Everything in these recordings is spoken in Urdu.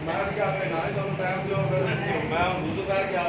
میں کیا کہنا ہے تو ٹائم جو میں وضو کر کے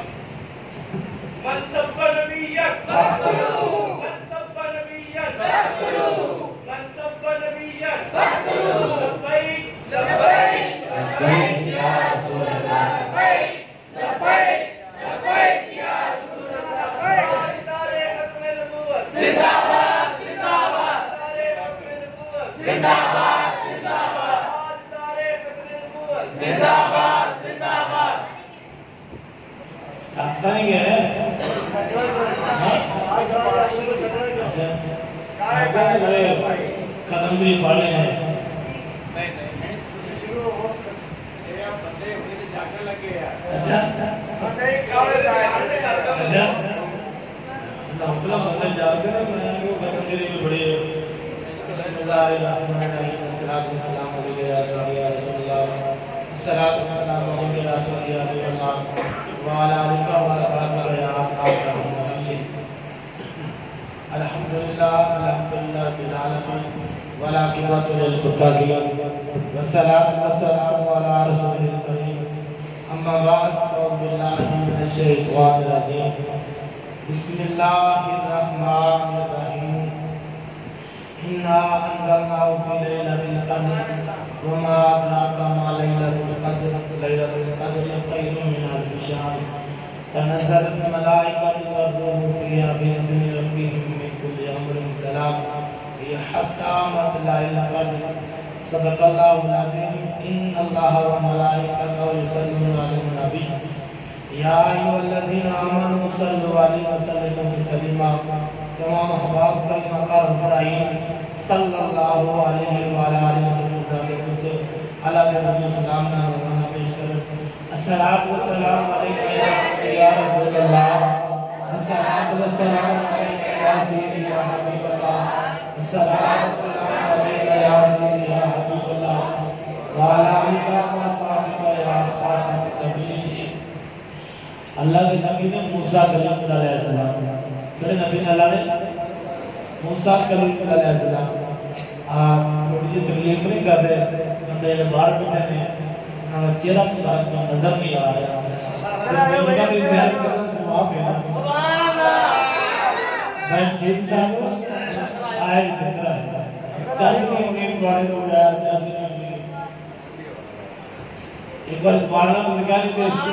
من سب نبیت فقتلوه من سب نبیت فقتلوه من سب نبیت فقتلوه لبیک لبیک لبیک یا رسول اللہ لبیک لبیک لبیک یا رسول اللہ لبیک تاجدار ختم نبوت زندہ باد زندہ باد تاجدار ختم نبوت زندہ باد زندہ باد تاجدار ختم نبوت زندہ باد زندہ باد نہیں گئے قدم بھی پڑے ہیں الحمدللہ رب العالمین والعاقبۃ للمتقین والصلاۃ والسلام علی رسول الکریم اما بعد اعوذ باللہ من الشیطان الرجیم بسم اللہ الرحمن الرحیم انا انزلناه فی لیلۃ القدر وما ادراک ما لیلۃ القدر لیلۃ القدر خیر من الف شہر تنزل الملائکۃ والروح فیہا بإذن ربہم من کل امر سلام ہی حتی مطلع الفجر صدق اللہ العظیم ان اللہ وملائکتہ یصلون علی النبی یا ایھا الذین آمنوا صلوا علیہ وسلموا تسلیما تمام احباب کلمہ کا ابراہیم صلی اللہ علیہ وآلہ وسلم علی نبی سلام نام پیش کر الصلاۃ والسلام علیکم یا رسول اللہ الصلاۃ والسلام علیک یا سیدی یا حبیب اللہ الصلاۃ والسلام علیک یا سیدی یا حبیب اللہ وعلی آلہ وصحبہ یا خاتم النبیین اللہ کے نبی نے موسیٰ کلیم علیہ السلام کہے نبی نے اللہ نے موسیٰ کلیم علیہ السلام آپ تھوڑی سی تکلیف نہیں کر رہے بندے نے باہر بیٹھے ہیں چہرہ مبارک میں نظر نہیں آ رہا میں ٹھیک صاحب آئے ذکر ہے جیسے کہ امید بڑھے ہو گیا جیسے کہ ایک بار سبحان اللہ تو نکالی کے اس کو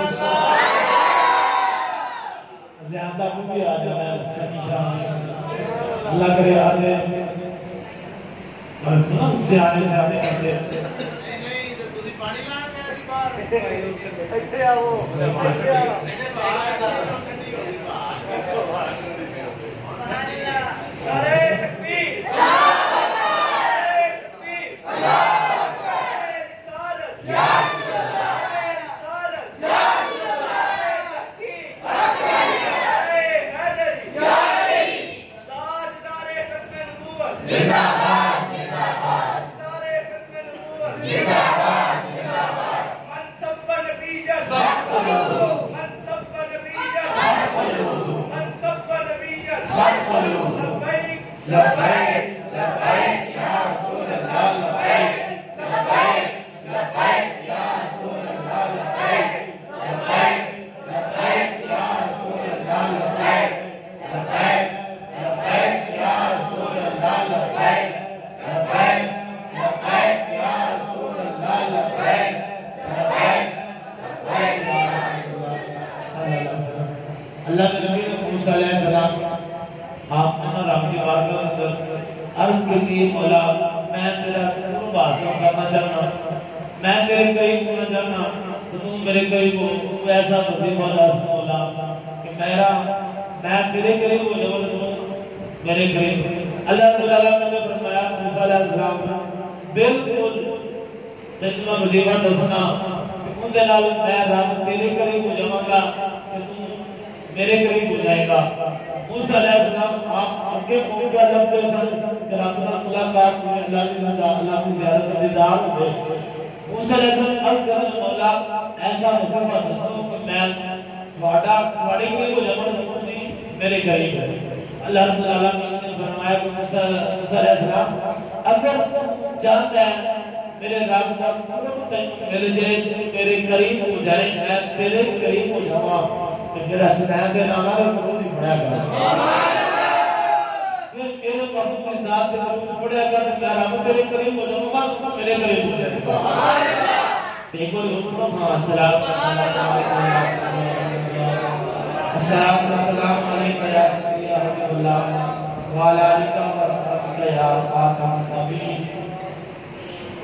زیادہ بھی آ جانا ہے اللہ کرے آدھے اور سے آنے کرتے ایتھے آؤ ایتھے آؤ نعرہ تکبیر نعرہ تکبیر اللہ اکبر رسالت یا رسول اللہ رسالت یا رسول اللہ تحقیق نعرہ حیدری یا علی تاجدار ختم نبوت زندہ باد زندہ باد تاجدار ختم نبوت زندہ باد زندہ باد من سب نبیت فقتلوه من سب نبیت فقتلوه من سب نبیت فقتلوه لبیک لبیک لبیک یا رسول اللہ لبیک لبیک لبیک یا رسول اللہ لبیک لبیک لبیک یا رسول اللہ لبیک لبیک لبیک یا رسول اللہ لبیک لبیک لبیک یا رسول اللہ لبیک اللہ کے نبی موسیٰ علیہ السلام آپ نے رب کی بارگاہ اندر عرض کی مولا میں تیرا قربان کرنا چاہنا میں تیرے قریب ہونا چاہنا تو میرے قریب ہو تو ایسا وظیفہ دس مولا کہ میں تیرے قریب ہو جاؤں تو میرے قریب اللہ تعالیٰ نے فرمایا موسیٰ علیہ السلام بالکل جتنا وظیفہ دسنا کہ ان کے نال میں رب تیرے قریب ہو جاؤں گا کہ تو میرے قریب ہو جائے گا موسیٰ علیہ السلام آپ آگے پہنچ کر جب سے رب ملاقات میں اللہ کی رضا اللہ کی زیارت کا دیدار ہوئے موسیٰ علیہ السلام عرض کرنے مولا ایسا وظیفہ دسو کہ میں تھوڑے قریب ہو جاؤں میرے قریب ہے اللہ رب العالمین نے فرمایا کہ موسیٰ علیہ السلام اگر چاہتا ہے میرے رب کا قرب مل جائے تیرے قریب ہو جائے میں تیرے قریب ہو جاواں تے پھر حسنین دے نام نال قرب نہیں پڑھیا کر سبحان اللہ میرے محبوب کی ذات دے قرب پڑھیا کر تے رب تیرے قریب ہو جاواں گا تو میرے قریب ہو جائے سبحان اللہ دیکھو حکم السلام علیکم یا سیدی حبیب اللہ وعلی آلک و صحبہ یا خاتم النبیین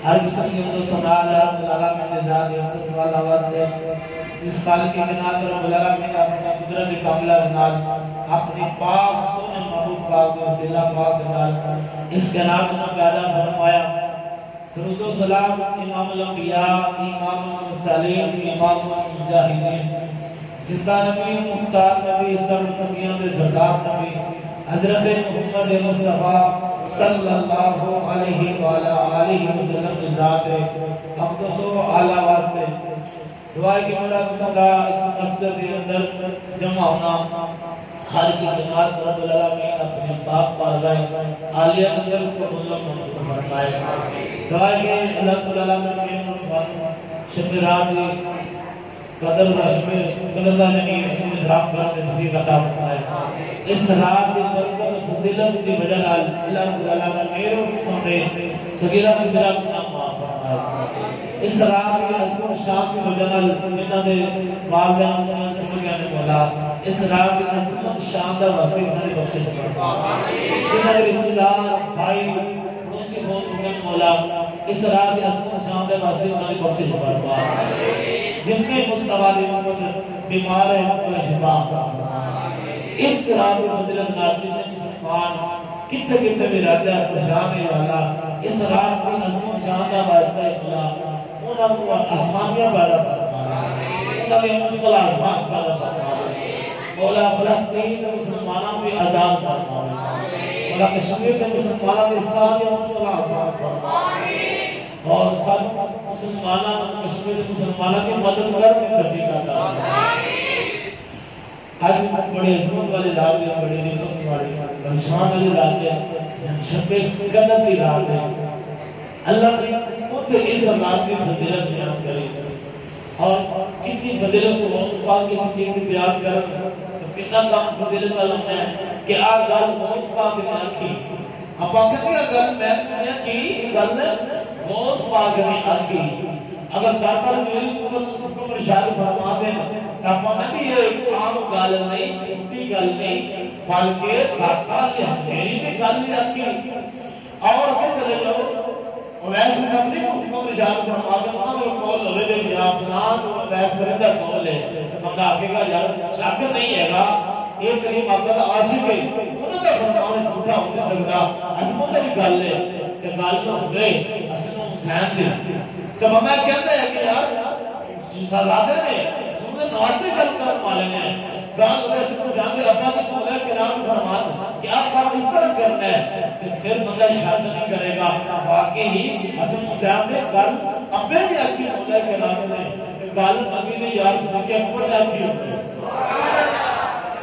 ہر قسم کی سنا اللہ تعالی کے ذات اقدس والا واسطے اس خالق کی بنیاد پر رب العالمین نے اپنی قدرت کاملہ نال اپنی پاک سونے محبوب پاک و وسیلہ پاک نال اس کائنات کو پیدا فرمایا درود و سلام امام الانبیاء امام المرسلین امام المجاہدین زندہ نبی مختار نبی سرکردگیاں دے سردار نبی حضرت محمد مصطفیٰ صلی اللہ علیہ وآلہ وسلم کی ذات اقدس و اعلیٰ واسطے دعائے کہ میرا مصطفیٰ اس مسجد کے اندر جمع ہونا خالق کی جماعت رب العالمین اپنے پاک بارگاہ عالیہ اندر کو منظم فرمائے دعائے کہ اللہ تعالیٰ کے شب رات قدر قدر نہیں ہے رات پر تفریح عطا فرمائے اس رات کی برکت فضیلت کی وجہ سے اللہ تعالی نے میرے سامنے صغیرہ کبیرہ گناہ معاف فرمائے اس رات کی عظمت و شان کی وجہ سے انہاں دے والدین نے مولا اس رات کی عظمت شان دا وسیع نے بخشش فرما انہاں دے رشتہ دار بھائی اس کے بہت مولا اس رات کی عظمت شان دا وسیع نے بخشش فرما جتنے مستوالے بیمار ہیں ان کو شفا اس طرح کی فضیلت نازل مسلمان کتنے کتنے بھی راجہ پریشان ہے والا اس رات کی عظم و شان کا واسطہ خدا انہاں کو آسمانیاں پیدا فرما انہاں نے مشکل آسمان پیدا فرما مولا فلسطین کے مسلمانوں پہ عذاب فرما مولا کشمیر کے مسلمانوں پہ سارے مشکل آسان فرما اور سب مسلمانوں کشمیر مسلمانوں کی مدد کرنے کا کام آج بڑے عظمت والے رات ہیں بڑے نعمت والے رمضان والی رات ہے شب قدر کی رات ہے اللہ نے خود اس رات کی فضیلت بیان کری اور کتنی فضیلت کو اس پاک کی چیز کی بیان کر کتنا کام فضیلت والا ہے کہ آ گل اس پاک نے آکھی آپ آکھیں گے گل میں دنیا کی گل اس پاک نے آکھی اگر داخل میری حکم ارشاد فرما دیں تاپانا بھی یہ عام گل نہیں چھوٹی گل نہیں بلکہ داتا لحظیری میں گل نہیں آتی اور اگر چلے جاؤ ویسے کرنے کو حکم ارشاد فرما دیں وہاں جو قول ہوئے دے یا فلان ویس کرندہ قول ہے بندہ آگے گا یار شاکر نہیں ہے گا ایک کریم آپ کا عاشق ہے انہوں نے فرمانے جھوٹا ہو نہیں سکتا عظمت کی گل ہے کہ گل تو ہو گئے اصل حسین تھے تو میں کہتا ہے کہ یار شہزادے نے سننے نواستے گل کر مالے نے گال ہوئے سے کچھ جانتے ابا کی مولا کرام فرمان کہ آپ کام اس طرح کرنا ہے کہ پھر بندہ شاید نہیں کرے گا واقعی ہی حسن حسین نے گل ابے بھی آکی مولا کرام نے گل مزید یار سنا کے اپنے آکی ہوئے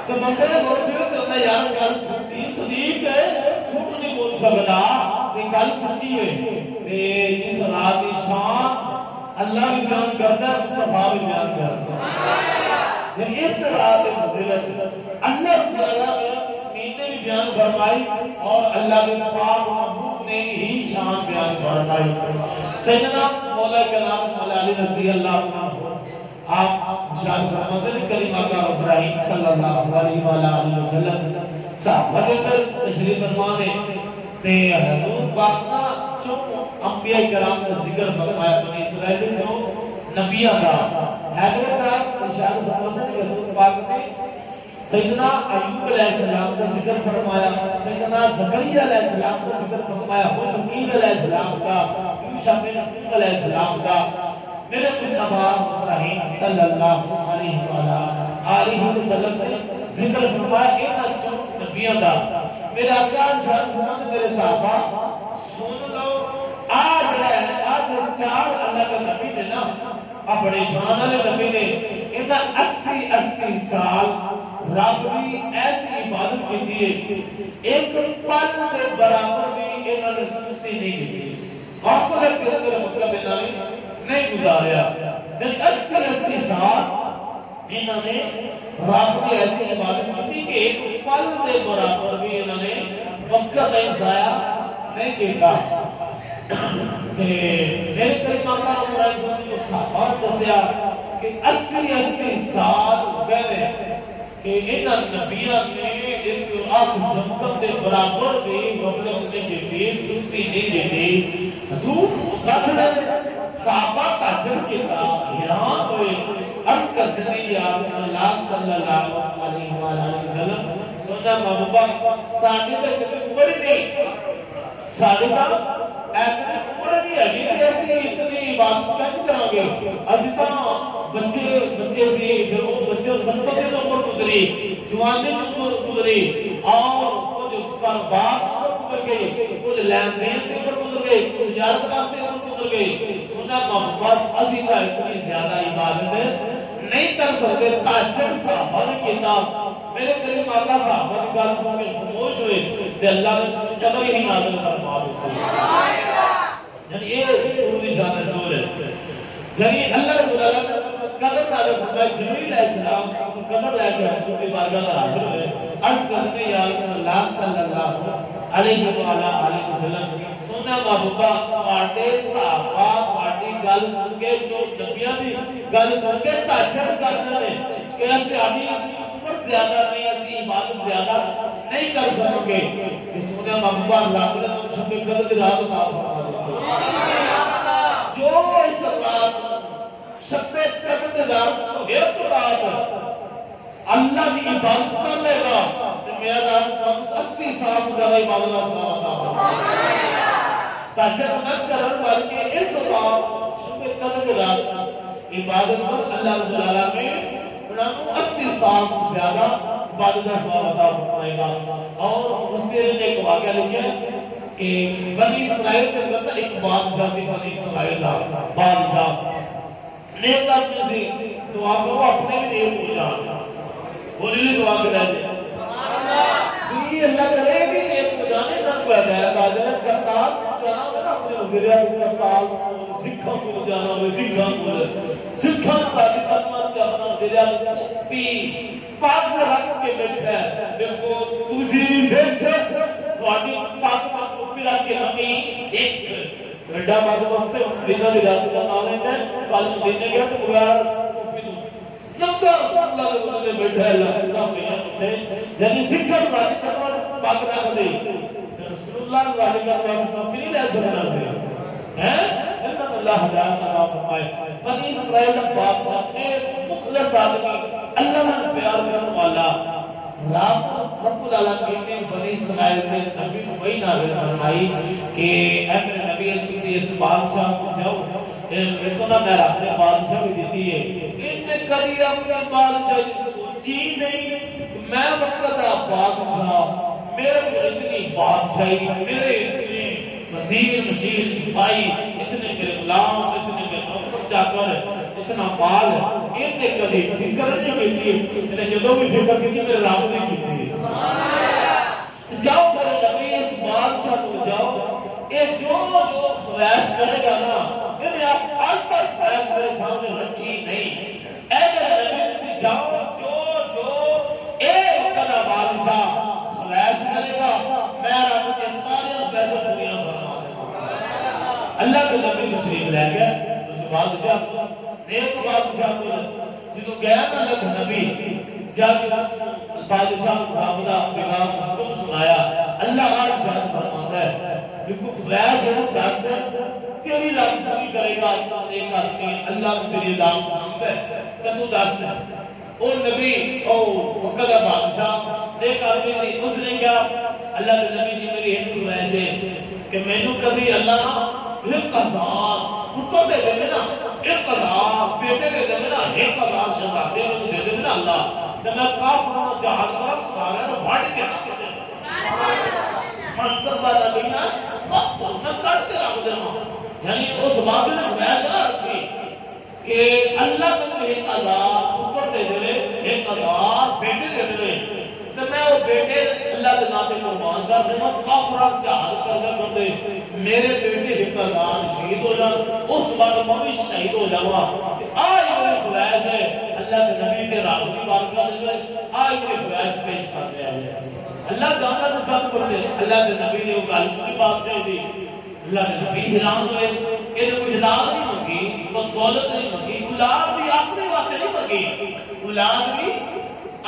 تو بندے نے بول دیا کہ انہیں یار گل چھوٹی صدیق ہے چھوٹ نہیں بول سکتا کہ گل سچی ہے اس رات کی شان اللہ بھی بیان کرتا ہے مصطفیٰ بھی بیان کرتا ہے اس رات کی فضیلت اللہ تعالیٰ نے بھی بیان فرمائی اور اللہ کے پاک محبوب نے ہی شان بیان فرمائی سیدنا مولا کلام مولا علی رضی اللہ عنہ آپ شان فرماتے ہیں کلمہ کا ابراہیم صلی اللہ علیہ وآلہ وسلم صحابہ کے تشریف فرمانے تے حضور پاک نا جو انبیاء کرام کا ذکر فرمایا بنی اسرائیل جو نبیوں کا حضرت ارشاد فرماتے ہیں کہ حضور پاک نے سیدنا ایوب علیہ السلام کا ذکر فرمایا سیدنا زکریا علیہ السلام کا ذکر فرمایا حزقیل علیہ السلام کا یوشع بن نون علیہ السلام کا میرے مصطفیٰ ابراہیم صلی اللہ علیہ وسلم ذکر فرمایا ان جو نبیوں کا میرے آقا شان فرمان میرے صحابہ سن لو آج چار اللہ کے نبی نے نا اپنے شان والے نبی نے انہاں 80 سال رب بھی ایسی عبادت کی تھی ایک پل کے برابر بھی انہوں نے سستی نہیں کی غفلت کے اندر مسلم بشانی نہیں گزاریا. یعنی 80 سال انہوں نے رب کی ایسی عبادت کی کہ ایک پل کے برابر بھی انہوں نے وقت نہیں ضائع نہیں کیتا. میرے قریب اللہ علیہ وسلم کو صحابہ دسیا کہ 80 سال پہلے کہ ان نبیوں نے ایک آنکھ جھپکن کے برابر بھی غفلت نہیں دیتی، سستی نہیں دیتی. حضور مقصد صحابہ تاجر کے بعد حیران ہوئے، عرض کرتے ہیں یا رسول اللہ صلی اللہ علیہ وسلم سننا محبوبہ ساڑھے تک عمر نہیں، ساڑھے تک ایسے عمر نہیں ہے کہ ایسی اتنی عبادت کیوں کریں گے. اجتا بچے سے پھر وہ بچے بچپن کے عمر گزری، جوانی کی عمر گزری، اور کچھ کاروبار گزر گئے، کچھ لین دین کے عمر گزر گئے، کچھ تجارت کے عمر گزر گئے. سننا محبوبہ ابھی کا اتنی زیادہ عبادت نہیں کر سکتے. تاجر صحابہ نے کتاب میرے قریب آقا صحابہ کی بات سن کے خاموش ہوئے کہ اللہ نے قدر ہی نازل فرما دی. یعنی یہ سورۃ شان نزول ہے. یعنی اللہ رب العالمین نے قدر نازل فرمایا. جبریل علیہ السلام قدر لے کے حضور کی بارگاہ میں حاضر ہوئے، عرض کرتے ہیں یا رسول اللہ صلی اللہ علیہ وسلم سونا محبوبہ تواڈے صحابہ تواڈی گل سن کے جو نبیوں دی گل سن کے تاجر کرتے ہیں کہ ساڈی عمر زیادہ نہیں، اسی عبادت زیادہ نہیں کر سکیں گے. سونا محبوبہ اللہ تعالی نے شب قدر کی رات عطا فرما دی. جو اس رات شب قدر کی رات کو ایک رات اللہ کی عبادت کر لے گا تو میرا نام 80 سال زیادہ عبادت کرتا ہے. تاجر نہ کرن بلکہ اس رات شب قدر کی رات عبادت پر اللہ رب العالمین انہوں 80 سال زیادہ عبادت کا ثواب عطا فرمائے گا. اور مسیر نے ایک واقعہ لکھا ہے کہ بنی اسرائیل کے اندر ایک بادشاہ تھی. بنی اسرائیل کا بادشاہ نیک آدمی سے دعا کرو اپنے بھی نیک ہو جانا. بولی لی دعا کرے دے یہ اللہ کرے بھی نیک ہو جانے نہ کوئی ہدایت آ جائے. کرتاب جانا ہوگا نا اپنے وزیرہ کرتاب سکھوں کو جانا ہوگا سکھوں تاکہ تطمت سے اپنا وزیرہ پی پاک رکھ کے بیٹھا ہے. دیکھو تجھی سکھ تواڈی پاک ٹوپی رکھ کے ہمیں ایک گھنٹہ بعد وقت دینا دی راست کا نام ہے کل دینے گیا تو بغیر ٹوپی دوں نمکہ اللہ نے بیٹھا ہے. اللہ میں یعنی سکھوں راضی کرنا پاک رکھ دے رسول اللہ راضی کرنا ٹوپی نہیں لے سکنا سے ہیں اللہ ہدایت عطا فرمائے. بنی اسرائیل کا بادشاہ نے مخلص آدمی اللہ نے پیار کرنے والا رب العالمین نے بنی اسرائیل سے نبی کو وہی نازل فرمائی کہ اے میرے نبی اس بادشاہ کو جاؤ تو نہ میں اپنے بادشاہ بھی دیتی ہے ان نے کبھی اپنے بادشاہ سوچی نہیں میں وقت بادشاہ میرے کو اتنی بادشاہی میرے اتنے وزیر مشیر سپاہی اتنے میرے غلام اتنے میرے نوکر چاکر اتنا مال ہے ان نے کبھی فکر نہیں ہوتی ہے جدوں بھی فکر کی میرے رب نے کی جاؤ میرے نبی اس بادشاہ کو جاؤ یہ جو خواہش کرے گا نا میں آپ آج تک خواہش میرے سامنے رکھی نہیں. اے میرے نبی جاؤ جو ایک قدر بادشاہ خواہش کرے گا میں رب کے سارے پیسے دنیا بنا اللہ کے نبی تشریف لے گیا. اس بادشاہ ایک بادشاہ کو جدو گیا نا اللہ نبی جا کے بادشاہ کو خامدہ پیغام حکم سنایا. اللہ آج جان فرماتا ہے کہ خواہش ہے دس تیری لام پوری کرے گا ایک آدمی اللہ کو تیری لام پسند ہے کہ تو دس اور نبی وقت بادشاہ ایک آدمی سے اس نے کیا اللہ کے نبی جی میری ایک خواہش ہے کہ میں نے کبھی اللہ نا 1000 پتر دے دے نا 1000 بیٹے دے دے نا 1000 شہزادے دے دے نا اللہ جب میں کافروں جہاد پر سارے نو ہٹ کے منصب کا نبی نا میں کٹ کے رکھ دینا. یعنی اس باب نے فیصلہ رکھی کہ اللہ کو 1000 پتر دے دے 1000 بیٹے دے دے تو میں وہ بیٹے اللہ کے نام پہ قربان کر دوں. کافروں جہاد کرتے میرے بیٹے حفاظان شہید ہو جان اس بعد میں بھی شہید ہو جاؤں آج میرے خواہش ہے اللہ کے نبی کے رات کی بارگاہ میں آج میرے خواہش پیش کر رہے ہیں اللہ جانتا تو سب کچھ ہے اللہ کے نبی نے وہ گل کی بات چاہیے اللہ کے نبی حیران ہوئے کہ کچھ اولاد نہیں منگی وہ دولت نہیں منگی اولاد بھی اپنے واسطے نہیں منگی اولاد بھی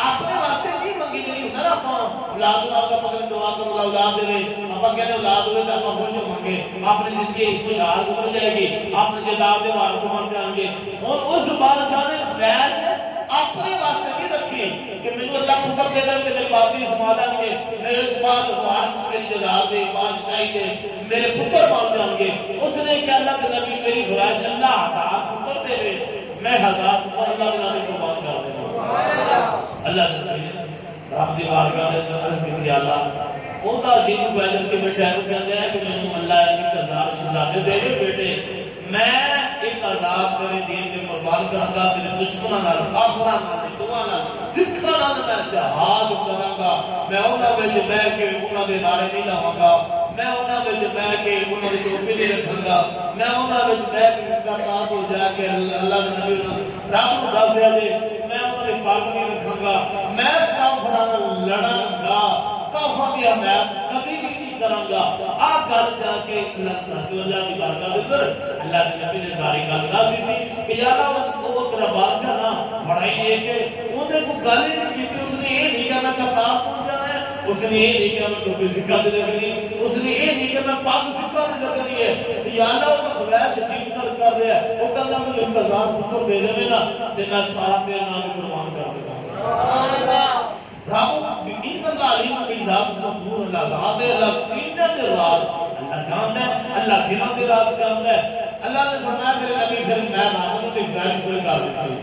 اپنے واسطے نہیں منگی نہیں ہوتا نا اولاد کا مگر دعا کرو اولاد دے آپ کہتے اولاد ہوئے تو آپ خوش ہوں گے اپنی زندگی خوشحال گزر جائے گی اپنے جداد کے وارث بن جائیں گے اور اس بادشاہ نے خواہش اپنے واسطے نہیں رکھی کہ مجھے اللہ حکم دے گا کہ میری باقی سمادا گے میرے بعد وارث میری جداد دے بادشاہی دے میرے پتر بن جائیں گے اس نے کہا اللہ کے نبی میری خواہش اللہ 1000 پتر دے دے میں 1000 پتر اللہ کے نبی کو مان کر دے اللہ کے نبی رب دی بارگاہ میں عرض کی اللہ وہ تا جی کو بیٹھ کے بیٹھا ہے کہتے ہیں کہ میں اللہ کی 1000 شہزادے دے دے بیٹے میں 1000 تیرے دین میں قربان کراں گا تیرے دشمناں نال کافراں نال دوواں نال سکھاں نال میں جہاد کراں گا میں انہاں وچ بیٹھ کے انہاں دے نعرے نہیں لاواں گا میں انہاں وچ بیٹھ کے انہاں دی ٹوپی نہیں رکھاں گا میں انہاں وچ بیٹھ کے ان کا ساتھ ہو جا کے اللہ کے نبی رب کو دس دیا دے میں انہاں دے پاک نہیں رکھاں گا میں کافراں نال لڑاں گا کافراں دی حمایت کبھی بھی نہیں کراں گا آ گل جا کے اللہ کی بارگاہ دے اللہ کے نبی نے ساری گل کر دی کہ یا اللہ اس کو تیرا بادشاہ نا بڑائی دے کے اونے کو گل ہی نہیں کی اس نے یہ نہیں کہنا کہ پاک پہنچ جانا ہے اس نے یہ نہیں کہا میں ٹوپی سکھا دے رکھنی اس نے یہ نہیں کہا میں پاک سکھا دے رکھنی ہے یا اللہ وہ خواہش جیت کر رہا ہے وہ کہتا مجھے 1000 پتر دے دے نا تے میں سارا تیرے نام قربان کر دوں سبحان اللہ رب ان اللہ علیم بذات الصدور اللہ ذات اللہ سینہ دے راز اللہ جانتا ہے اللہ دلوں دے راز جانتا ہے اللہ نے فرمایا میرے نبی پھر میں محمد کی خواہش پوری کر دیتی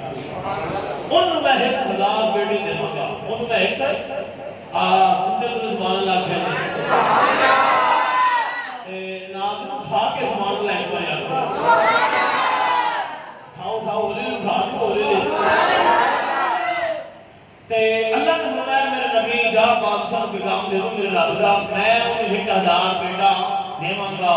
ان میں 1000 بیٹے دے دوں گا ان میں ایک سنتے تو سبحان اللہ کہنے سبحان اللہ ناظرین اٹھا کے سبحان اللہ ایک بار یاد اٹھاؤ ہو رہے تے اللہ نے فرمایا میرے نبی جا بادشاہ کو پیغام دے دو میرے رب دا میں انہیں 1000 بیٹا دیواں گا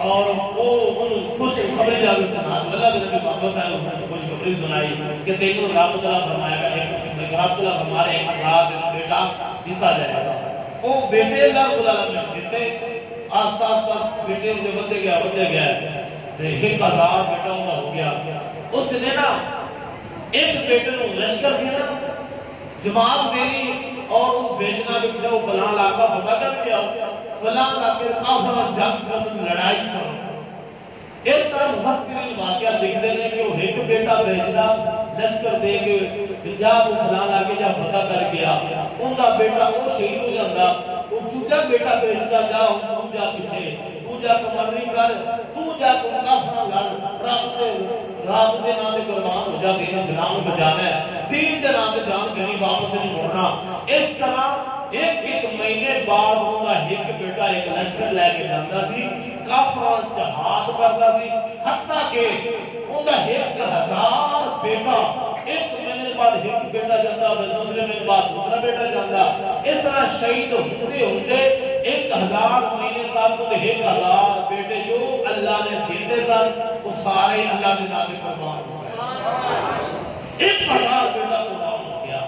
اور وہ ان خوش خبر جا کے سنا اللہ کے نبی محمد صلی اللہ علیہ وسلم خوش خبری سنائی کہ دیکھو رب تعالیٰ فرمایا گا ایک رب تعالیٰ ہمارے 1000 بیٹا دیتا جائے گا وہ بیٹے اللہ رب العالمین نے دیتے آستا آستا بیٹے ان بڑھتے گیا تے 1000 بیٹا انہا ہو گیا اس نے نا ایک بیٹے نے لشکر کیا نا جماعت میری اور ان بیچنا بھی کیا وہ فلاں علاقہ پتہ کر کیا فلاں علاقے کافر جنگ کر لڑائی کر اس طرح مفسرین واقعہ لکھتے ہیں کہ وہ ایک بیٹا بیچنا لشکر دے کے جب وہ فلاں علاقے جا پتہ کر گیا ان کا بیٹا وہ شہید ہو جاتا وہ دوسرا بیٹا بیچتا جا ان جا پیچھے تو جا کمرنی کر تو جا کافر لڑ رات دے نام دے قربان ہو جا دین اسلام بچانا ہے دین دے نام دے جان کہیں واپس نہیں موڑنا اس طرح ایک مہینے بعد ان کا ایک بیٹا ایک لشکر لے کے جاتا سی کافران جہاد کرتا سی حتیٰ کہ ان کا 1000 بیٹا ایک مہینے بعد ایک بیٹا جاتا دوسرے مہینے بعد دوسرا بیٹا جاتا اس طرح شہید ہوتے 1000 مہینے تک تو 1000 بیٹے جو اللہ نے دیتے سن وہ سارے اللہ کے نام قربان ہو گئے 1000 بیٹا قربان ہو گیا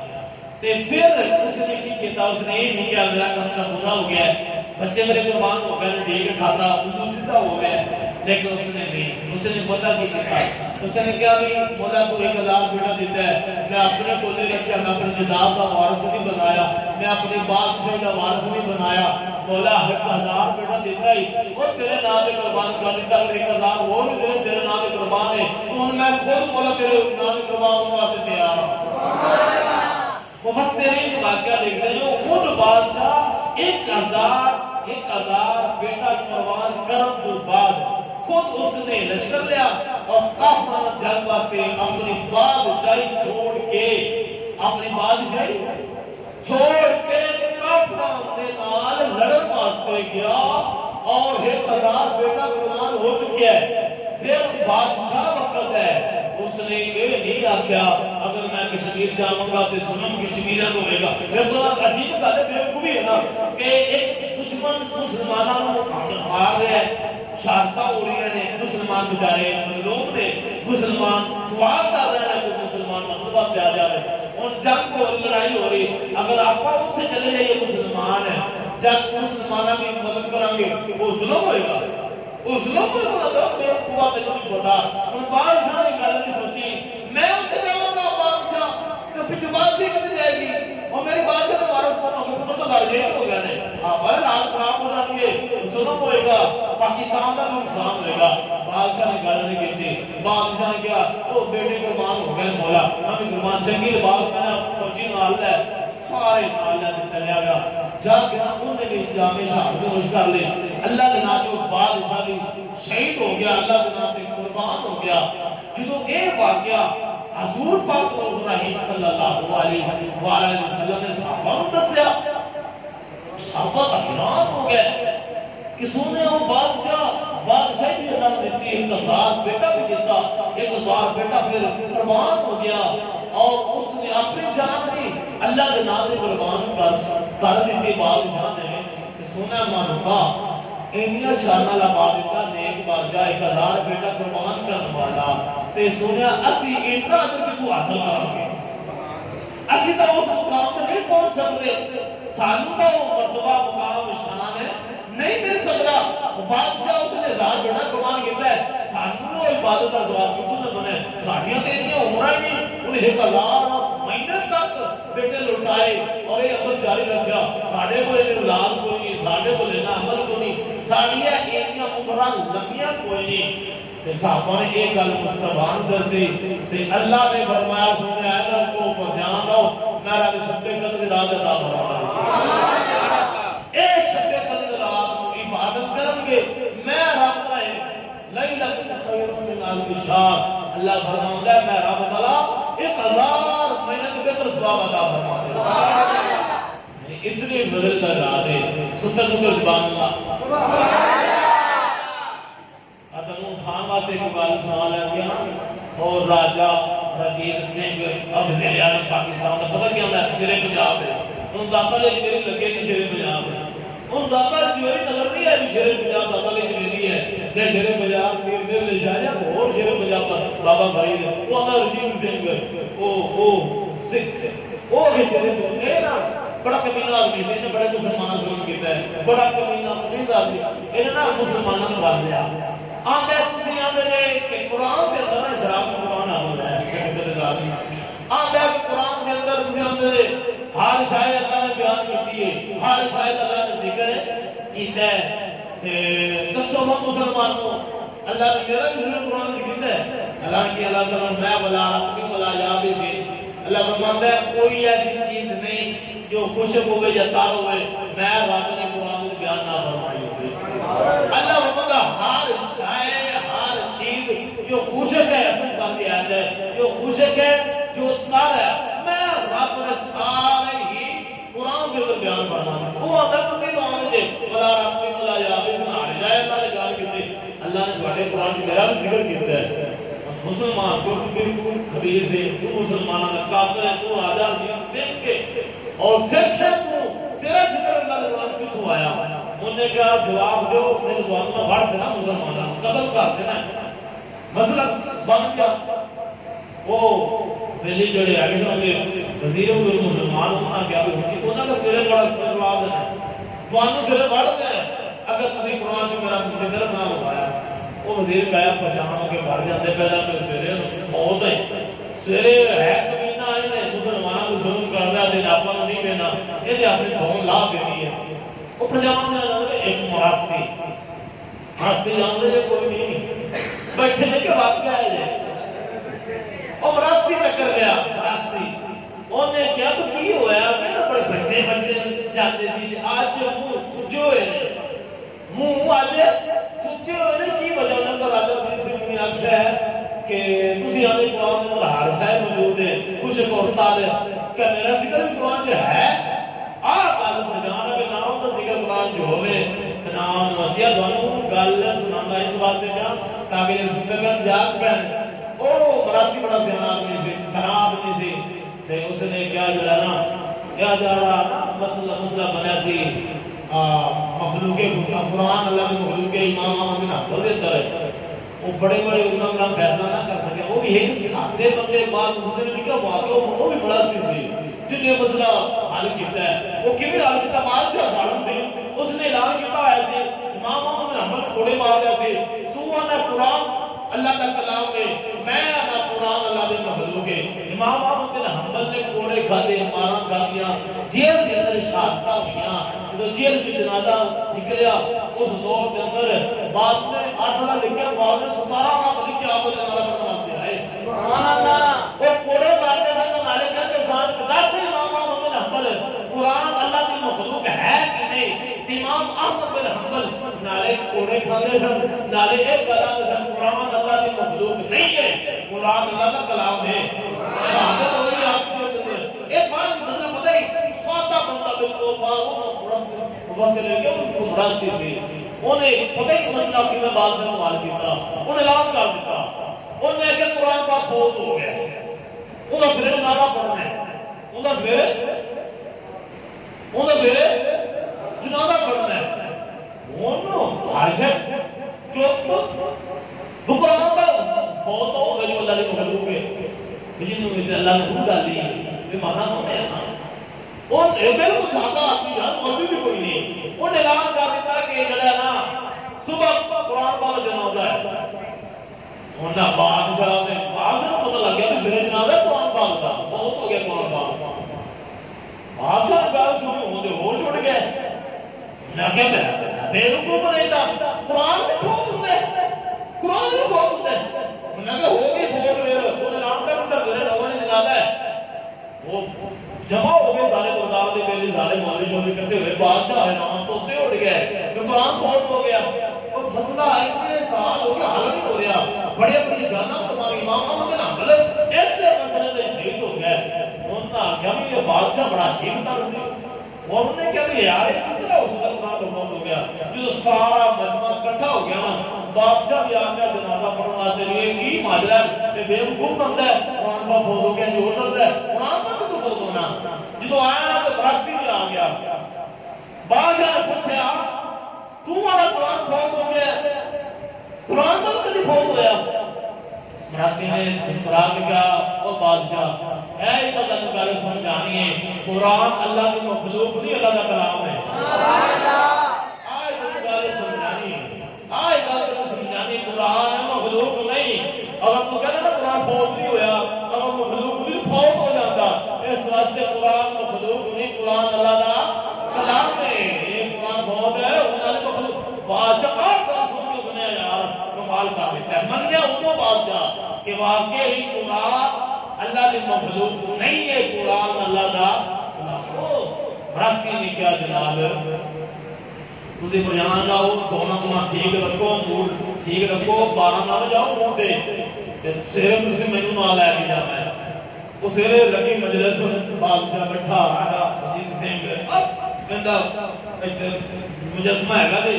تے پھر اس نے کی کہتا اس نے یہ نہیں کیا میرا کام پورا ہو گیا ہے بچے میرے قربان ہو گئے ٹھیک کھاتا اردو سیدھا ہو گیا لیکن اس نے نہیں اس نے مولا کی کہا اس نے کیا بھی مولا کو 1000 بیٹا دیتا ہے میں اپنے کولے رکھا میں اپنے جداد کا وارث نہیں بنایا میں اپنے بادشاہ کا وارث نہیں بنایا مولا 1000 بیٹا دیتا ہی وہ تیرے نام پہ قربان کر دیتا اور 1000 وہ بھی تیرے نام پہ قربان ہے تو میں خود مولا تیرے نام پہ قربان ہونے واسطے تیار ہوں مفسرین واقعہ لکھتے ہیں جو خود بادشاہ 1000 بیٹا قربان کرن تو بعد خود اس نے لشکر لیا اور کافر جنگ واسطے اپنی بادشاہی چھوڑ کے کافروں کے نال لڑن واسطے گیا اور 1000 بیٹا قربان ہو چکا ہے پھر بادشاہ وقت ہے اس نے یہ نہیں آکھیا اگر میں کشمیر جاؤں گا تو سنم کشمیرہ کو ہوئے گا پھر تو عجیب بات ہے بیوقوفی ہے نا کہ ایک دشمن مسلمانوں کو مار رہا ہے شہادتاں ہو رہی ہیں مسلمان بیچارے مظلوم نے مسلمان دعا کر رہے ہیں کوئی مسلمان مطلوبہ سے آ جائے اور جنگ اور لڑائی ہو رہی اگر آپ اتنے چلے جائیے مسلمان ہے جب مسلمانوں کی مدد کریں گے وہ ظلم ہوئے گا وہ ظلم ہوئے گا میرا قوہ تک نہیں پتا ان بادشاہ نے گل نہیں سوچی میں اتنے جاؤں گا بادشاہ تو پیچھے بادشاہ کتنے جائے گی اور میری بادشاہ تو وارث کون ہوگا تو درجیت ہو گیا نے بھائی حال خراب ہو جائیں گے ظلم ہوئے گا پاکستان کا نقصان ہوئے گا بادشاہ نے گل نہیں کی بادشاہ نے کیا وہ بیٹے قربان ہو گئے مولا ہمیں قربان جنگی لباس پہنا فوجی نال ہے سارے نال چلیا گیا جا کے انہوں نے بھی جامع شہادت نوش کر لی اللہ کے نام جو بادشاہ بھی شہید ہو گیا اللہ کے نام پہ قربان ہو گیا جدو یہ واقعہ حضور پاک ابراہیم صلی اللہ علیہ وسلم نے صحابہ کو دسیا صحابہ حیران ہو گئے کہ سونے وہ بادشاہ بھی اللہ نے دیتی ایک ہزار بیٹا بھی دیتا ایک ہزار بیٹا پھر قربان ہو گیا اور اس نے اپنی جان دی اللہ کے نام سے قربان کر دیتی بادشاہ نے کہ سونا مانوکا انیا شانہ لبا دیتا نیک بادشاہ ایک ہزار بیٹا قربان کرنے والا تے سونا اسی اتنا اجر کی تو حاصل کریں گے اسی تو اس مقام میں نہیں پہنچ سکتے سانو کا وہ مرتبہ مقام شان ہے نہیں مل سکتا بادشاہ اس نے ہزار بیٹا قربان کیتا ہے سانو وہ عبادت کا ثواب کیوں نہ بنے ساڑیاں تے اتنی عمرہ ہی نہیں انہیں ایک ہزار مہینے تک بیٹے لٹائے اور یہ عمل جاری رکھا ساڑھے کو یہ اولاد کوئی نہیں ساڑھے کو لینا عمل کو نہیں ساڑیاں ایتیاں عمرہ لمبیاں کوئی نہیں صحابہ نے ایک گل مستبان دسی تے اللہ نے فرمایا سونے آئے کو پہچان لو میرا شب قدر رات عطا فرمایا اے شب قدر رات عبادت کریں گے میں رب ہے لیلۃ خیر من الف شہر اللہ فرماتا ہے میں رب تعالی 1000 مہینے کے بہتر ثواب عطا فرماتا ہے اتنی فضل کا رات ہے ستر کو سبحان اللہ سبحان اللہ اتنو خان واسطے ایک گل سنا لگیا اور راجا رجیت سنگھ افضل اعظم پاکستان کا پتہ کیا ہے شیر پنجاب ہے ان داتا لے میری لگے نہیں شیر پنجاب ہے ان داتا جو نظر نہیں ہے شیر پنجاب داتا لے میری ہے نے شیر پنجاب پیر دل نشانیا اور شیر پنجاب بابا فرید وہ دا رجیت سنگھ او سکھ وہ بھی شیر پنجاب نا بڑا کمینہ آدمی سے نے بڑے مسلمانوں ظلم کیتا ہے بڑا کمینہ پولیس آدمی انہوں نے مسلمانوں نے مار دیا آندے تسی آندے نے کہ قرآن کے اندر اسلام قرآن آتا ہے آندے قرآن کے اندر تسی آندے ہر شاید اللہ نے بیان کیتی ہے ہر شاید اللہ نے ذکر کیتا ہے دسو ہم مسلمانوں اللہ نے میرا بھی ذکر قرآن میں کیتا ہے اللہ کی اللہ تعالیٰ میں ولا ربی ولا یابی سے اللہ فرماتا ہے کوئی ایسی چیز نہیں جو خوشک ہوئے یا تار ہوئے میں رب نے قرآن میں بیان نہ فرمائی ہوئے اللہ فرماتا ہر شاید ہر چیز جو خوشک ہے کچھ باتیں آج ہے جو خوشک ہے جو تار ہے میں رب نے سارے ہی قرآن کے اندر بیان فرمایا وہ اندر تو نہیں آنے دے ولا ربی ولا یابی سے آنے جائے اللہ نے بیان کیتے اللہ نے بڑے قرآن کی میرا بھی ذکر کیتا ہے مسلمان کو بالکل خبیث ہے تو مسلمانوں کا کافر ہے تو آجا نہیں سکھ کے اور سکھ ہے تو تیرا ذکر اللہ نے قرآن کتوں آیا انہوں نے کہا جواب جو اپنے دعا میں بڑھ دینا مسلمانوں قتل کر دینا مسئلہ بن گیا وہ دلی جڑے آگے سمجھے وزیر اردو مسلمان ہونا کیا ہوتی انہوں کا سرے بڑا جواب دینا تو سرے بڑھ دیں اگر تسی قرآن جو میرا ذکر نہ ہوایا وہ وزیر کہا پشانوں کے بھر جاتے پہلا میں سویرے موت ہے سویرے ہے کمینہ آئے نے مسلمانوں کو ظلم کر دیا دن آپ نہیں پینا یہ دے اپنی دھون لا پینی ہے وہ پرجامان میں آنے عشق مراستی ہاستی جاندے جے کوئی نہیں بیٹھے میں کہ واقعہ ہے جے وہ مراستی میں کر گیا مراستی انہوں نے کیا تو کی ہوا ہے میں بڑے بچنے بچنے جاتے سی آج منہ جو ہے منہ آج سوچے ہوئے نے کی وجہ انہوں کا راجہ بنی سے منی آگیا ہے کہ تسی آنے قرآن میں ہر شاید موجود ہے کچھ کورتا دے کہ میرا ذکر قرآن جو ہے آقال پرجان ہے کہ نام کا ذکر قرآن جو ہوئے نام وسیع دونوں گل سنانا اس بات میں کیا تاکہ یہ سنتے کر جاگ پہنے او مراسی بڑا سیانا آدمی سے تناب آدمی سے کہ اس نے کیا جو ہے نا کیا جا رہا نا مسئلہ بنیا سی مخلوق قرآن اللہ کے مخلوق امام احمد بن حنبل دے اندر ہے وہ بڑے بڑے علماء کا فیصلہ نہ کر سکے وہ بھی ایک سادے بندے بعد دوسرے نے کیا واقعہ وہ بھی بڑا سی تھی جن نے مسئلہ حل کیتا ہے وہ کیویں حل کیتا بادشاہ ظالم سے اس نے اعلان کیتا ایسے امام احمد بن حنبل کوڑے مار دیا سی تو انا قرآن اللہ کا کلام ہے میں انا قرآن اللہ دے مخلوق ہے امام احمد بن حنبل نے کوڑے کھادے مارا کھادیاں جیل کے اندر شہادتاں ہوئیاں تو جیل سے جنازہ نکلیا اس دور کے اندر بعد میں آٹھلا لکھا بعد میں 17 ماہ لکھا آپ کو جنازہ پڑھنے واسطے آئے سبحان اللہ وہ کوڑے مارتے ہیں تو نالے کہتے ساتھ 10 امام احمد بن حنبل قرآن اللہ کی مخلوق ہے کہ نہیں امام احمد بن حنبل نالے کوڑے کھاتے سن نالے ایک کلام سن قرآن اللہ کی مخلوق نہیں ہے قرآن اللہ کا کلام ہے شہادت ہوئی آپ کے ایک بات مطلب پتہ ہی سادہ بندہ بالکل مبصر لے کے ان کو مراسی تھی انہیں پتہ ہی مسئلہ کی میں بات سے موال کیتا انہیں اعلان کر دیتا انہیں کہ قرآن کا فوت ہو گیا انہیں پھر جنازہ پڑھنا ہے انہیں پھر جنازہ پڑھنا ہے انہوں حاجت چوک قرآن کا فوت ہو گیا جو اللہ نے مخلوق ہے جنہوں نے اللہ نے خود ڈالی یہ مانا ہوتا ہے اور بالکل سادہ آدمی یار مولوی بھی کوئی نہیں انہیں اعلان کر دیتا کہ جڑا نا صبح قرآن والا جنازہ ہے انہاں بادشاہ نے پتہ لگ گیا کہ میرے جنازہ قرآن پاک کا بہت ہو گیا قرآن پاک بادشاہ کا سنی ہوندے ہو چھوڑ گئے میں کہہ میں بیوقوف نہیں تھا قرآن میں بہت ہوتے قرآن میں بہت ہوتے میں کہا ہوگی بہت میرے انہیں اعلان کر دیتا میرے نوے نے جنازہ ہے وہ جمع ہو گئے سارے بردار دے میرے سارے مولوی شولوی کرتے ہوئے بادشاہ ہے نام توتے اٹھ گئے کہ قرآن بہت ہو گیا اور مسئلہ اتنے سال ہو گیا حل نہیں ہو رہا بڑے بڑے جانا تمہارے امام احمد بن حنبل ایسے مسئلے سے شہید ہو گئے انہوں نے کیا بھی یہ بادشاہ بڑا عجیب تھا اور انہوں نے کیا بھی یار کس طرح اس کا قرآن بہت ہو گیا جو سارا مجمع اکٹھا ہو گیا نا بادشاہ بھی آ گیا جنازہ پڑھنے واسطے لیے کی ماجرا ہے بے وقوف بندہ ہے قرآن کا بہت ہو گیا جو ہو سکتا ہے قرآن کا تو بہت ہونا جدو آیا نا تو براستی بھی آ گیا بادشاہ نے پوچھا تو ہمارا قرآن بہت ہو گیا قرآن کا کدی بہت ہویا براستی نے مسکرا کے کہا او بادشاہ اے پتہ نکالے سمجھانی ہے قرآن اللہ کی مخلوق نہیں اللہ کا کلام ہے آئے تو نکالے سمجھانی آئے تو سمجھانی قرآن مخلوق نہیں اگر تو کہنا نا قرآن بہت نہیں ہویا اگر مخلوق نہیں بہت ہو جاتا اس واسطے قرآن مخلوق نہیں قرآن اللہ کا کلام ہے یہ قرآن بہت ہے انہوں نے مخلوق بادشاہ کا سن کے سنیا یار کمال کا بیٹا ہے من گیا انہوں بادشاہ کہ واقعی قرآن اللہ کی مخلوق نہیں ہے قرآن اللہ کا براستی نے کیا جناب تُسی بجان جاؤ دونوں تمہاں ٹھیک رکھو موڈ ٹھیک رکھو 12 نہ جاؤ موڈ دے سیرے تُسی میں نہ لے کے جانا ہے وہ سیرے لگی مجلس بادشاہ بیٹھا آگا جن سنگھ کہندا مجسمہ ہے گا دے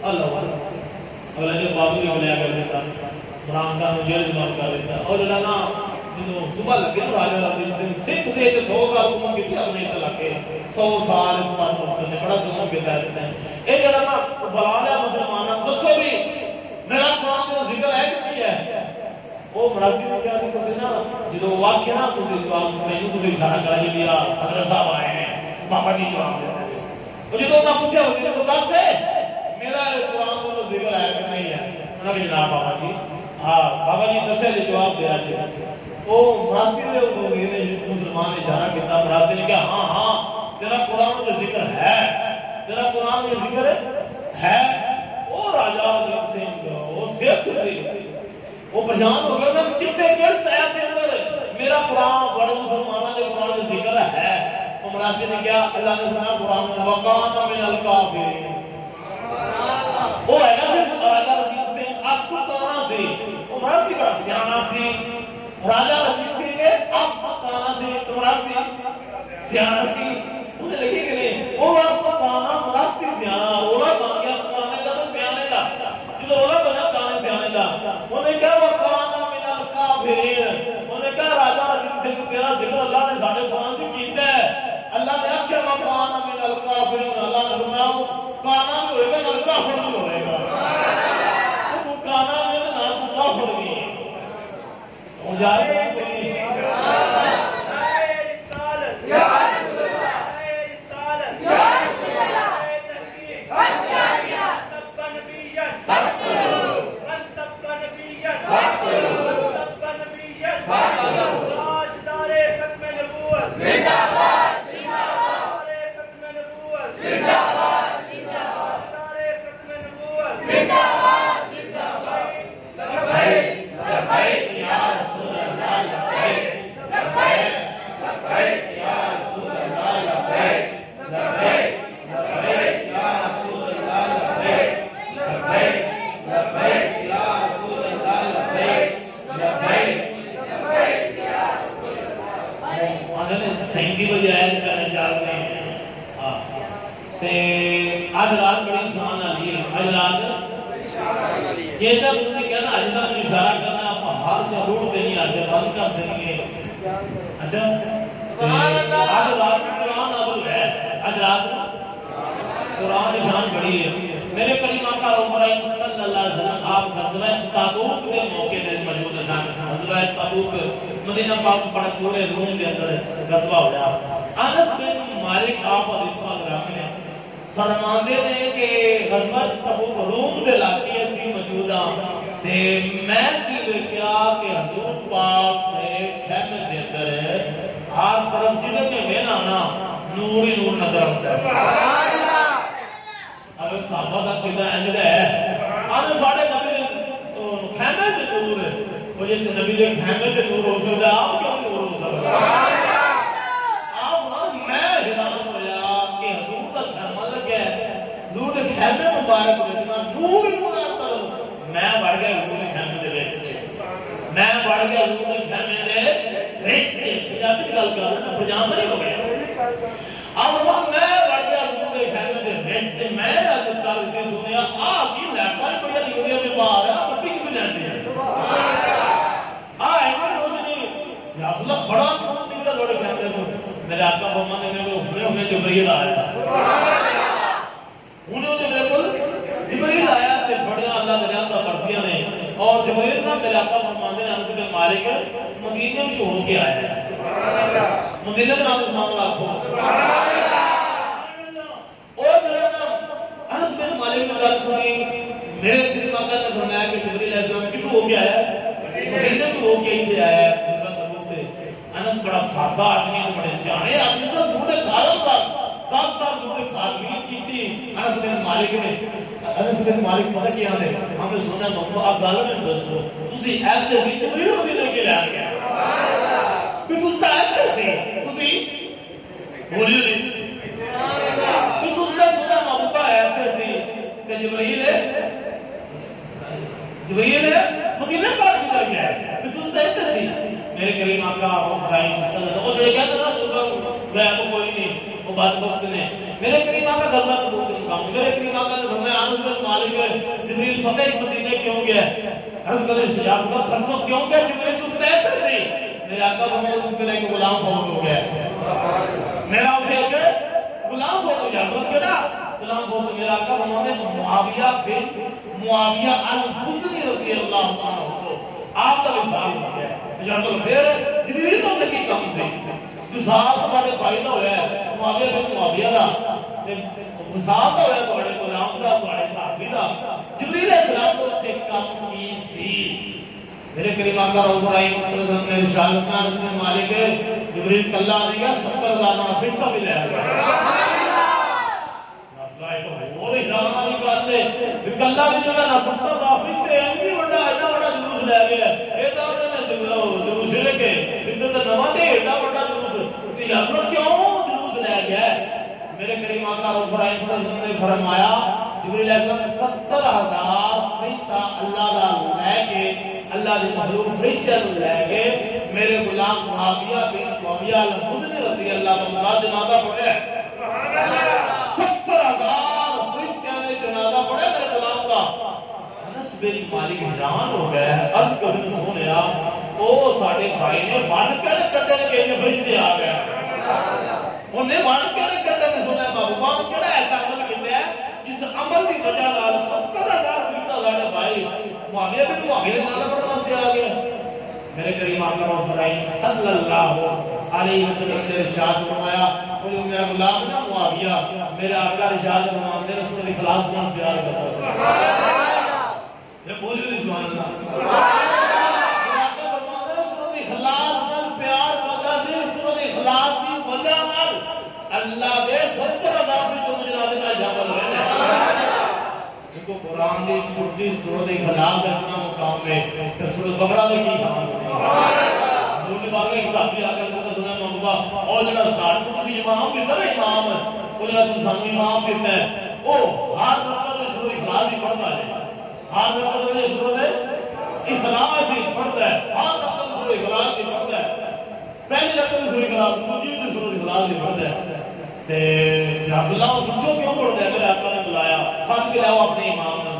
اللہ اگلا جو بابو نے بلایا کر دیتا قرآن کا مجھے جمع کر دیتا اور اللہ نا جنہوں صبح لگے نا راجہ رضی سنگھ سے 100 سال حکومت کی تھی اپنے علاقے 100 سال اس پر محکم نے بڑا سکون کیا دیتا ہے ایک جگہ نا بلا لیا مسلمانہ دوستو بھی میرا قرآن کا ذکر ہے کہ نہیں ہے وہ مراسی نے کیا دیکھتے نا جنہوں واقعی نا تُسی اشارہ کرا جی لیا حضرت صاحب آئے ہیں بابا جی جواب دیتے ہیں وہ جنہوں نے پوچھا ہوتی ہے وہ دس ہے میرا قرآن کا ذکر ہے کہ نہیں ہے انہوں نے جناب بابا جی بابا جی دسے دے جواب دیا جی وہ مراسی نے مسلمان نے اشارہ کیا مراسی نے کہا ہاں ہاں تیرا قرآن کا ذکر ہے تیرا قرآن کا ذکر ہے وہ راجہ رضی سنگھ وہ سکھ سی وہ پریشان ہو گیا کہ کتنے کس آیت کے اندر میرا قرآن بڑے مسلمانوں کے قرآن کا ذکر ہے وہ مراسی نے کیا اللہ نے فرمایا قرآن میں وقان من الکافرین وہ ہے نا صرف راجہ رضی سنگھ آپ کو کہاں سے وہ مراسی بڑا سیانا سی راجہ رضی سنگھ نے آپ کو کہاں سے مراسی سیانا سی انہیں لگی کہ نہیں وہ آپ کو کہاں مراسی سیانا اولا بن گیا کہانے کا تو سیانے کا جو اولا بنا کہانے سیانے کا انہیں کہا وقان من الکافرین انہیں کہا راجہ رضی سنگھ تیرا ذکر اللہ نے سارے قرآن سے کیتا ہے اللہ نے کیا وقان من الکافرین اللہ نے فرمایا کانا بھی ہوئے گا نہ کافر بھی ہوئے گا تو کانا بھی ہے نہ کافر بھی ہے اور جائے یہ جب تم نے کہنا اجزا میں اشارہ کرنا آپ ہاتھ سے روٹ دینی آج بند کر دیں گے اچھا آج رات میں قرآن نازل ہے آج رات قرآن نشان بڑی ہے میرے کریم آقا ابراہیم صلی اللہ علیہ وسلم آپ غزوہ تبوک کے موقع پر موجود ہیں غزوہ تبوک مدینہ پاک بڑا تھوڑے روم کے اندر غزوہ ہوا انس بن مالک آپ اور اس پاک میں فرماندے نے کہ غزوہ تبوک روم دے علاقے سی موجودہ تے میں کی کیا کہ حضور پاک نے خیمے دے اندر ہر طرف جدھر میں مینا نا نور ہی نور نظر آتا ہے سبحان اللہ اگر صحابہ کا قلعہ انجل ہے آنے ساڑھے نبی نے خیمے دے نور ہے وہ جس نبی دے خیمے دے نور ہو سکتا ہے آپ کیا نور ہو سکتا ہے آپ میں حیران ہویا کہ حضور کا خیمہ لگا ہے نور دے خیمے مبارک ہوئے نور نور آتا ہے میں بڑھ گیا نور دے خیمے دے بیٹھے میں بڑھ گیا نور دے خیمے دے بیٹھے پجابی گل کر رہا ہے پجامہ نہیں ہو گیا اب وہ میں بڑھ گیا نور دے خیمے دے بیٹھے میں اگر کل کے سنیا آپ کی لیپائی بڑھیا نکلیا میں باہر ہے پتی کی بھی لیندی ہے ایمان روشنی یا اللہ بڑا کون نکلا لوڑے خیمے دے میرے آقا فرمان نے میرے ہمیں جبریل آیا انہوں نے میرے کو جبریل آیا تے بڑے اللہ نے جانتا پرسیاں نے اور جبریل کا میرے آقا فرمان نے انس بن مالک مدینے میں ہو کے آیا ہے سبحان اللہ مدینے میں نام سبحان اللہ کو سبحان اللہ اور میرے نام انس بن مالک نے بات سنی میرے کسی آقا نے فرمایا کہ جبریل علیہ السلام کتوں ہو کے آیا ہے مدینے میں ہو کے ہی آیا ہے انس بڑا سادہ آدمی ہے بڑے سیانے آدمی تو جھوٹے کھارم تھا 10 سال جھوٹے کھارمی کی تھی انس بن مالک نے انس بن مالک پتہ کیا ہے ہمیں سننا محمد آپ گالوں میں دوستو تسی ایب دے بھی جبریل مدینے کے لے آ گیا کہ تس تا ایب دے سی تسی بولیو نہیں کہ تس تا سننا محبوبہ ایب دے سی کہ جبریل مدینے پاک کی جا گیا ہے کہ تس تا ایب دے سی میرے کریم آقا ابراہیم صلی اللہ علیہ وسلم وہ دیکھا تھا نا میں تو کوئی نہیں وہ بات وقت نے میرے کریم آقا غزوہ تبوک کے مقام میرے کریم آقا نے فرمایا انس بن مالک جبریل پتہ ہی مدینے کیوں گیا عرض کرے شجاعت کا پرسوں کیوں گیا جبریل تو طے کر سی میرے آقا فرمایا اس میرا ایک غلام فوت ہو گیا میرا اٹھے کہ غلام فوت ہو گیا تو کیا غلام فوت میرا آقا فرمایا معاویہ بن معاویہ الحزنی رضی اللہ عنہ آپ کا وصال ہو گیا جب تو پھر جبریل تو لگی کم سے وصال تو بڑے بھائی نہ ہویا ہے معاویہ بن معاویہ دا وصال تو ہویا بڑے غلام دا بڑے صحابی دا جبریل علیہ السلام کو تے کم کی سی میرے کریم آقا ابراہیم صلی اللہ علیہ وسلم نے ارشاد فرمایا حضرت مالک جبریل کلا آ گیا 70 دانہ فرشتہ بھی لے آیا اور حیران والی بات ہے کہ کلا بھی جو ہے نا 70 فرشتے انہی بڑا جلوس لے گیا اے تا جلوس لے کے پھر تو نواں تے ایڈا بڑا جلوس کہ یار کیوں جلوس لے گیا میرے کریم آقا ابراہیم صلی اللہ علیہ وسلم نے فرمایا جبریل علیہ السلام 70,000 فرشتہ اللہ دا لے کے اللہ دے مخلوق فرشتے لے کے میرے غلام معاویہ بن معاویہ الحزنی رضی اللہ عنہ جنازہ پڑھا ہے سبحان اللہ 70,000 فرشتوں نے جنازہ پڑھا میرے غلام کا انس بن مالک حیران ہو گیا ہے اب کبھی سنیا او ساڈے بھائی نے من کر کٹے کے فرشتے آ گئے انہیں من کر کٹے نے سنیا محبوبہ کیڑا ایسا عمل کیتا ہے جس عمل کی وجہ نال 70,000 بیٹا لڑے بھائی معاویہ بن معاویہ نال پڑھنے واسطے آ گیا میرے کریم آقا فرمائے صلی اللہ علیہ وسلم سے ارشاد فرمایا وہ میرا غلام نا معاویہ میرا آقا ارشاد فرماتے ہیں رسول اخلاص نال پیار کرتا سبحان اللہ یہ بولی نہیں سبحان اللہ میرا آقا فرماتے ہیں رسول اخلاص نال پیار کرتا سی رسول اخلاص کی وجہ نال اللہ دے 70,000 وچوں جناب دا شامل ہوئے کو قرآن دی چھوٹی سورۃ اخلاص کا اتنا مقام ہے کہ سورۃ بقرہ میں کی کہانی سورۃ بقرہ ایک صحابی آ کر کہتا سنا محبوبہ اور جڑا سٹارٹ کو بھی امام بھی کرے امام وہ جڑا تسانی امام کہتا ہے وہ ہر وقت میں سورۃ اخلاص ہی پڑھتا ہے ہر وقت میں سورۃ اخلاص ہی پڑھتا ہے ہر وقت میں سورۃ اخلاص ہی پڑھتا ہے پہلی رقم میں سورۃ اخلاص دوسری میں سورۃ اخلاص ہی پڑھتا ہے تے عبداللہ وہ پوچھو کیوں پڑھتا ہے میرے آقا نے بلایا خط کے علاوہ اپنے امام نے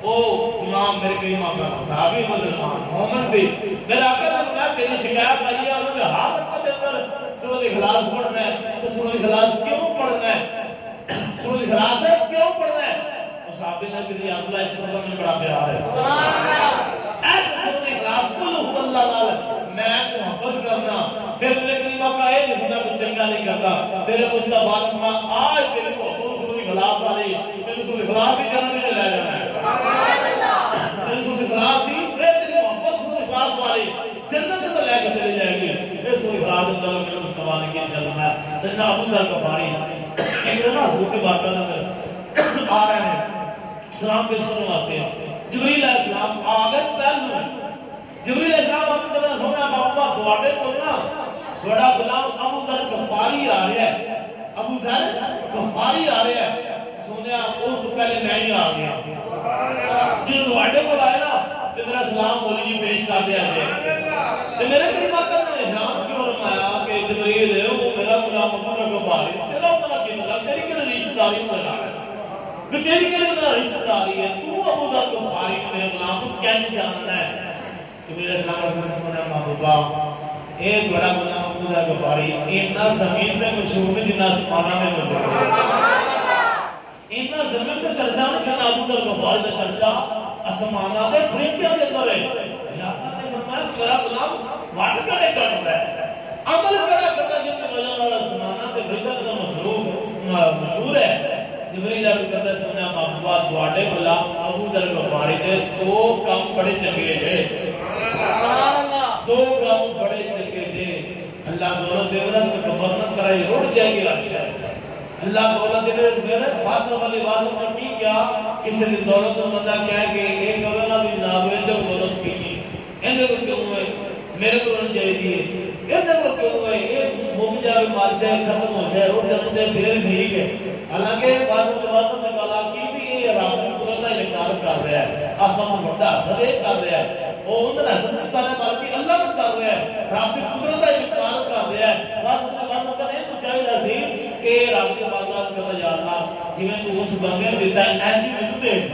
او امام میرے کریم آقا صحابی مسلمان مومن سے میرے آقا نے بلایا تیری شکایت آئی ہے انہوں نے ہاتھ رکھا دے کر سورۃ اخلاص پڑھنا ہے تو سورۃ اخلاص کیوں پڑھنا ہے سورۃ اخلاص ہے کیوں پڑھنا ہے تو صحابی نے کہا عبداللہ اس سورۃ میں بڑا پیار ہے سبحان اللہ ایسا سورۃ اخلاص قل اللہ نال میں محبت کرنا پھر میرے کریم آقا ایک خدا کو چنگا نہیں کرتا تیرے مجھتا بات میں آج تیرے کو سورۃ اخلاص آ رہی تیرے سورۃ اخلاص بھی جنت میں لے جانا ہے تیرے سورۃ اخلاص ہی تیری محبت سورۃ اخلاص والی جنت میں لے کے چلی جائے گی یہ سورۃ اخلاص اندر میں مصطفیٰ نے کیا چلنا ہے سیدنا ابو ذر غفاری ایک نا سورۃ بقرہ میں آ رہے ہیں سلام پیش کرنے واسطے جبریل علیہ السلام آ گئے پہلو جبریل علیہ السلام اپنے کہتا سونا بابا دعاٹے کو نا بڑا غلام ابو ذر غفاری آ رہا ہے ابو ذر غفاری آ رہا ہے سونا اس تو پہلے میں ہی آ گیا جو دعاٹے کو آئے نا تو میرا سلام بولی جی پیش کر دیا جائے تو میرے کریم آقا نے احرام کیوں فرمایا کہ جبریل ہے وہ میرا غلام ابو ذر غفاری تیرا اپنا کیا مطلب تیری کیا رشتہ داری سے لگا ہے تیری کیا رشتہ داری ہے تو ابو ذر غفاری میرے غلام کو کیسے جانتا ہے کہ میرے اسلام نے سونا محبوبہ ایک بڑا غلام ابو ذر غفاری اتنا زمین پہ مشہور ہے جتنا آسمانہ میں مشہور ہے اتنا زمین پہ چرچا نہیں جتنا ابو ذر غفاری کا چرچا آسمانہ پہ فرشتوں کے اندر ہے اللہ نے فرمایا کہ میرا غلام واٹ کرے کر رہا ہے عمل کرتا جن کی وجہ سے آسمانہ پہ فرشتوں کا مشہور ہے جبریل علیہ کہتا ہے سونا محبوبہ دعاٹے غلام ابو ذر غفاری کے دو کام بڑے چنگے ہیں دو کام بڑے چنگے تھے اللہ دولت دے رہا تو کبرنت کرائی روٹ جائے گی رکشا اللہ دولت دے رہا واسم والی واسم نے کی کیا کسی نے دولت تو بندہ کیا ہے کہ ایک اگرنا بھی جناب ہے جب دولت کی کی اندھے کو کیوں ہوئے میرے کو رہنا چاہیے دیئے اندھے کو کیوں ہوئے ایک موقع جائے مال چاہے ختم ہو جائے روٹ جانا چاہے پھر ٹھیک ہے حالانکہ واسم نے کہا کی بھی یہ رابطہ قدرت کا انکار کر رہا ہے آسمان بڑا اثر کر رہا ہے وہ اندر حسن کرتا ہے بلکہ اللہ بھی کر رہا ہے رب کی قدرت کا انکار کر رہا ہے بس کا نہیں تو چاہیے سی کہ رب کی بات کرتا یا اللہ جی میں تو اس بندے نے دیتا ہے ایجی میں تو دیکھ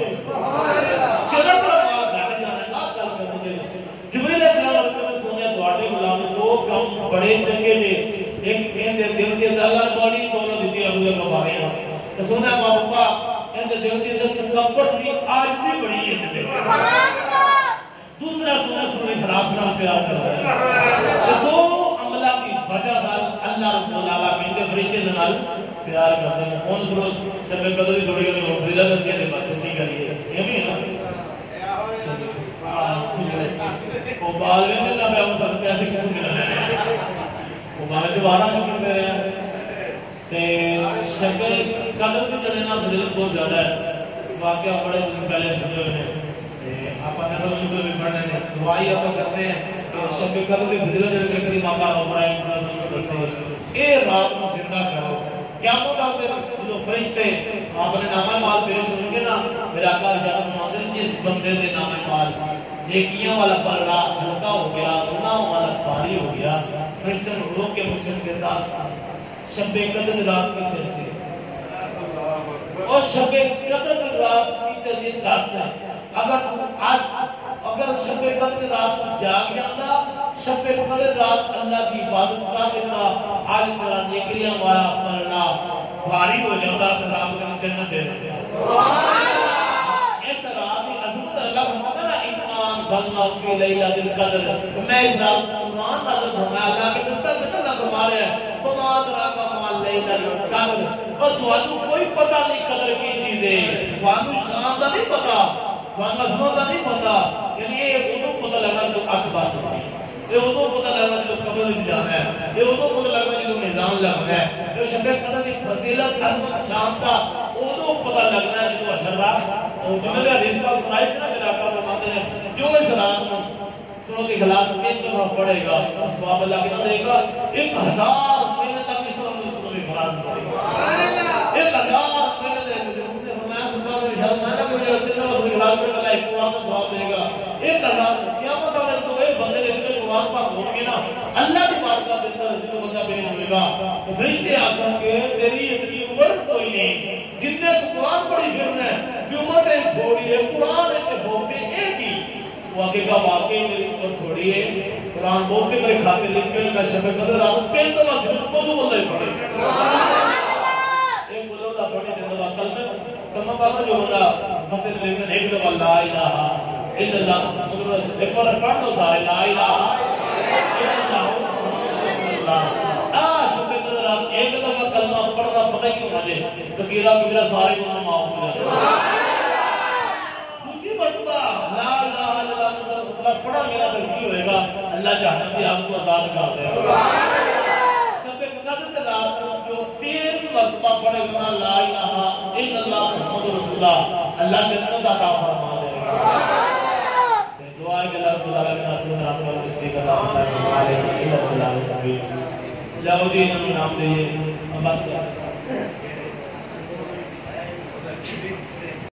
کہنا پر بات گھٹ جانا ہے آپ کل کرنے کے جبریل علیہ السلام نے سونے دعاٹے غلام دو کام بڑے چنگے تھے ایک دل کے اللہ بڑی دولت دیتی ابو ذر غفاری تو سونا محبوبہ ان کے دل کے اندر تکبر بھی آج بھی بڑی ہے دوسرا سورہ سورہ اخلاص نام پیار کر رہا ہے دو عملہ کی وجہ نال اللہ رب العالمین کے فرشتے نال پیار کرتے ہیں کون سورہ شب قدر کی تھوڑی گلی فضیلت دسیا نے بات چھٹی کری ہے یہ بھی ہے وہ بعد میں اللہ پہ ہم پیسے کیوں ملنے ہیں وہ ہمارے دوبارہ مکر دے رہے ہیں تے شب قدر کی چڑھنا فضیلت بہت زیادہ ہے واقعہ بڑے دن پہلے سنے ہوئے ہیں آپ نے روز صبح بھی پڑھنے ہیں دعائی آپ کرتے ہیں کہ شب قدر کی فضیلت جو کریم آقا ابراہیم صلی اللہ علیہ وسلم اے رات کو زندہ کرو کیا ہوتا ہے جو فرشتے آپ نے نامہ مال پیش ہوں گے نا میرا آقا ارشاد فرماتے ہیں جس بندے دے نامہ مال نیکیاں والا پلڑا ہلکا ہو گیا گناہوں والا بھاری ہو گیا فرشتے روک کے پوچھیں گے شب قدر رات کی جیسے اور شب قدر رات کی جیسے 10 ہے اگر شب قدر رات جاگ جاتا شب قدر رات اللہ کی عبادت کا دیتا عالم قرآن نیکریاں والا پڑھنا بھاری ہو جاتا تو رب کا جنت دے دیتے اس رات کی عظمت اللہ فرماتا نا ایمان ظلنا فی لیلۃ القدر میں اس رات قرآن نازل فرمایا اللہ کے دستور میں اللہ فرما رہے ہیں تمہارا کا مال لیلۃ القدر بس تمہیں کوئی پتہ نہیں قدر کی چیزیں تمہیں شان کا نہیں پتہ تمہیں عظمت کا نہیں پتہ یعنی یہ وہ پتہ لگنا جو اکبر ہے یہ وہ پتہ لگنا جو قبر سے جانا ہے یہ وہ پتہ لگنا جو میزان لگنا ہے جو شب قدر کی فضیلت عظمت شان کا وہ پتہ لگنا ہے جو اشرا اور جنہوں نے حدیث پاک سنائی تھی نا کہ آپ فرماتے ہیں جو اس رات میں سنوں کے خلاف ایک دفعہ پڑھے گا ثواب اللہ کے نہ دے گا 1000 مہینے تک اس طرح سنوں کے خلاف پڑھے گا 1000 مہینے تک فرمایا سبحان اللہ شان میں نے مجھے کتنا اس کے خلاف پڑھے گا ایک قرآن کا ثواب دے گا 1000 قیامت والے تو ایک بندے نے جتنے قرآن پاک ہوں گے نا اللہ کی بارگاہ کے اندر جو بندہ پیش ہوئے گا تو فرشتے آتے گے تیری اتنی عمر کوئی نہیں جتنے قرآن پڑھی پھرنا ہے کہ عمر نہیں تھوڑی ہے قرآن اتنے بولتے ایک ہی وہ آگے کا واقعی میری عمر تھوڑی ہے قرآن بولتے میرے کھاتے لکھ کے میں شب قدر آؤں پین تو بس وضو اللہ ہی پڑھے ایک وضو اللہ پڑھے جن دفعہ کلمہ پاک جو بندہ فصل لیکن ایک دفعہ لا الہ الا اللہ ایک بار پڑھ دو سارے لا الہ الا اللہ شب قدر آپ ایک دفعہ کلمہ پڑھنا پتہ کیوں مجھے سکیرہ کبیرہ سارے گناہ معاف ہو جائے دوسری مرتبہ لا الہ الا اللہ پڑھا میرا بلکی ہوئے گا اللہ جہنم سے آپ کو آزاد کر دے شب قدر کے رات جو 3 مرتبہ پڑھے گا لا الہ الا اللہ محمد رسول اللہ جنت عطا فرما دے گا دعا ہے کہ اللہ رب العالمین نے اپنے رات والے سے عطا فرمائے الا اللہ جاؤ جی نام دے